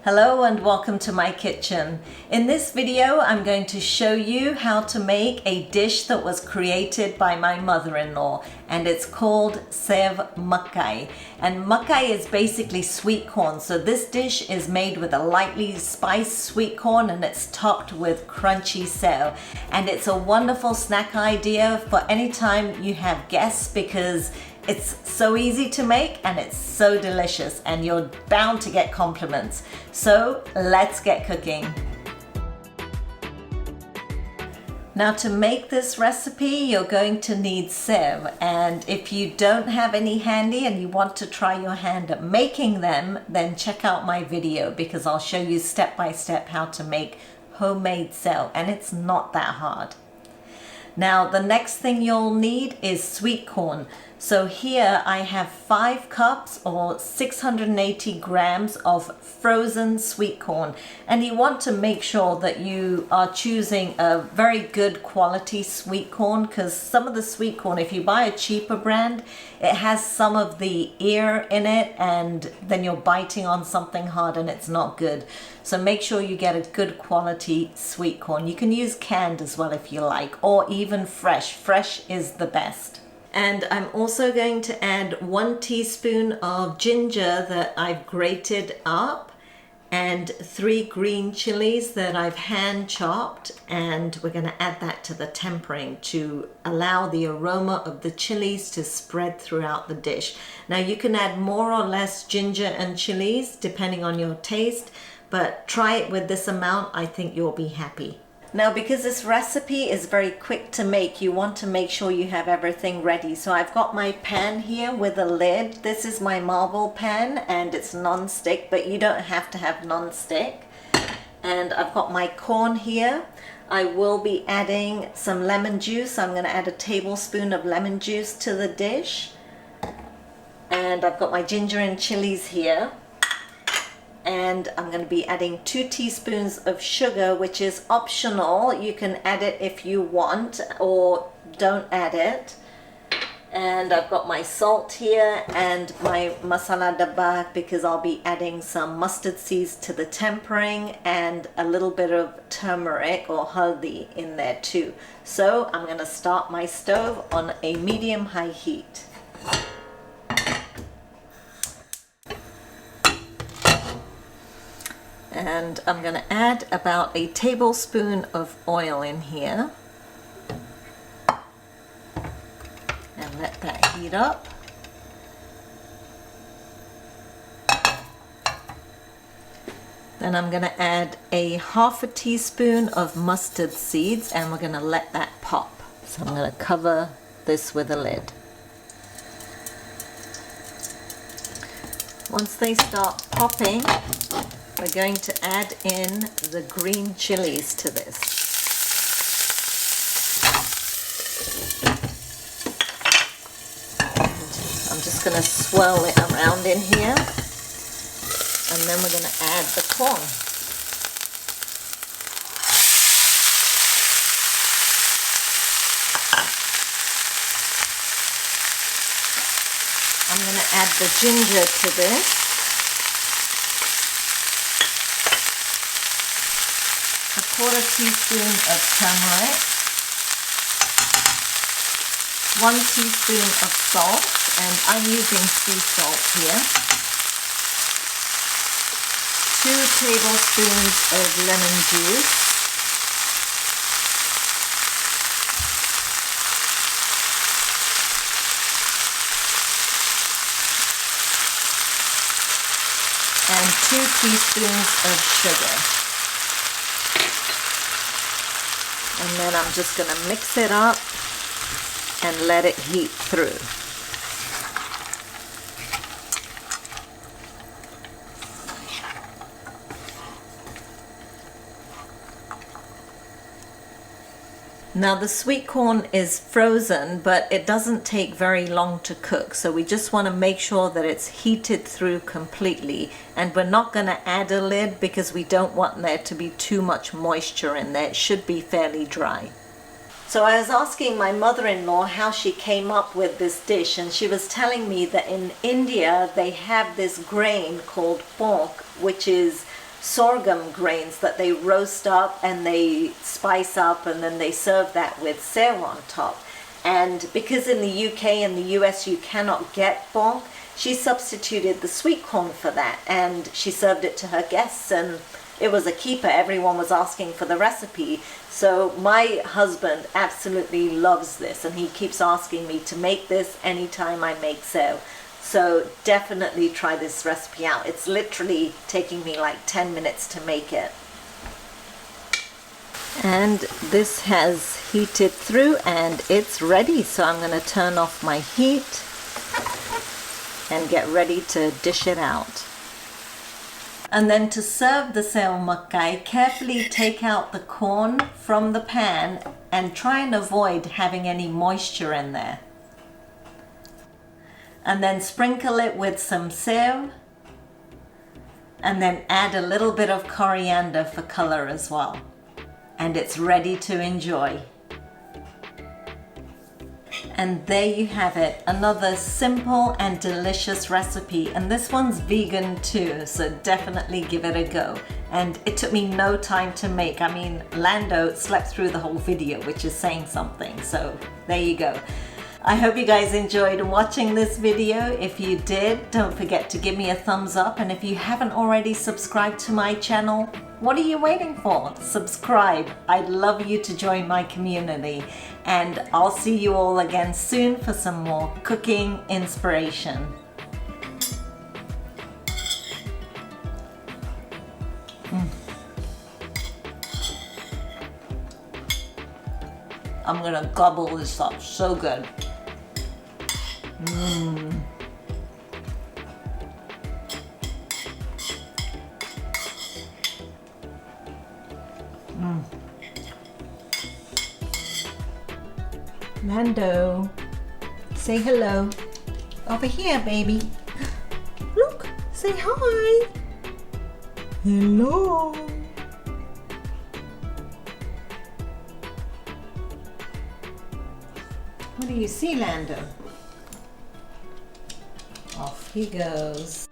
Hello and welcome to my kitchen. In this video, I'm going to show you how to make a dish that was created by my mother-in-law, and it's called Sev Makai. And Makai is basically sweet corn. So this dish is made with a lightly spiced sweet corn and it's topped with crunchy sev. And it's a wonderful snack idea for any time you have guests because it's so easy to make and it's so delicious and you're bound to get compliments. So let's get cooking. Now to make this recipe, you're going to need sev, and if you don't have any handy and you want to try your hand at making them, then check out my video because I'll show you step by step how to make homemade sev, and it's not that hard. Now the next thing you'll need is sweet corn. So here I have 5 cups or 680 grams of frozen sweet corn, and you want to make sure that you are choosing a very good quality sweet corn, because some of the sweet corn, if you buy a cheaper brand, it has some of the ear in it and then you're biting on something hard and it's not good. So make sure you get a good quality sweet corn. You can use canned as well if you like, or even fresh. Fresh is the best. And I'm also going to add 1 teaspoon of ginger that I've grated up and 3 green chilies that I've hand chopped, and we're going to add that to the tempering to allow the aroma of the chilies to spread throughout the dish. Now you can add more or less ginger and chilies depending on your taste, but try it with this amount. I think you'll be happy. Now because this recipe is very quick to make, you want to make sure you have everything ready. So I've got my pan here with a lid. This is my marble pan and it's non-stick, but you don't have to have non-stick. And I've got my corn here. I will be adding some lemon juice. I'm going to add a tablespoon of lemon juice to the dish. And I've got my ginger and chilies here. And I'm going to be adding 2 teaspoons of sugar, which is optional. You can add it if you want or don't add it. And I've got my salt here and my masala dabba because I'll be adding some mustard seeds to the tempering and a little bit of turmeric or haldi in there too. So I'm going to start my stove on a medium-high heat. And I'm going to add about a tablespoon of oil in here and let that heat up. Then I'm going to add a ½ teaspoon of mustard seeds and we're going to let that pop. So I'm going to cover this with a lid. Once they start popping, we're going to add in the green chilies to this. And I'm just going to swirl it around in here, and then we're going to add the corn. I'm going to add the ginger to this. A ¼ teaspoon of turmeric, 1 teaspoon of salt, and I'm using sea salt here, 2 tablespoons of lemon juice, and 2 teaspoons of sugar. And then I'm just going to mix it up and let it heat through. Now the sweet corn is frozen, but it doesn't take very long to cook, so we just want to make sure that it's heated through completely, and we're not going to add a lid because we don't want there to be too much moisture in there. It should be fairly dry. So I was asking my mother-in-law how she came up with this dish, and she was telling me that in India they have this grain called pork, which is sorghum grains that they roast up and they spice up, and then they serve that with sev on top. And because in the UK and the US you cannot get bhel, she substituted the sweet corn for that, and she served it to her guests, and it was a keeper. Everyone was asking for the recipe. So my husband absolutely loves this, and he keeps asking me to make this anytime I make sev. So definitely try this recipe out. It's literally taking me like 10 minutes to make it. And this has heated through and it's ready. So I'm going to turn off my heat and get ready to dish it out. And then to serve the Sev Makai, carefully take out the corn from the pan and try and avoid having any moisture in there. And then sprinkle it with some sev, and then add a little bit of coriander for color as well. And it's ready to enjoy. And there you have it, another simple and delicious recipe. And this one's vegan too, so definitely give it a go. And it took me no time to make. I mean, Lando slept through the whole video, which is saying something. So there you go. I hope you guys enjoyed watching this video. If you did, don't forget to give me a thumbs up. And if you haven't already subscribed to my channel, what are you waiting for? Subscribe. I'd love you to join my community. And I'll see you all again soon for some more cooking inspiration. I'm gonna gobble this up, so good. Lando, say hello. Over here, baby. Look, say hi. Hello. What do you see, Lando? Off he goes.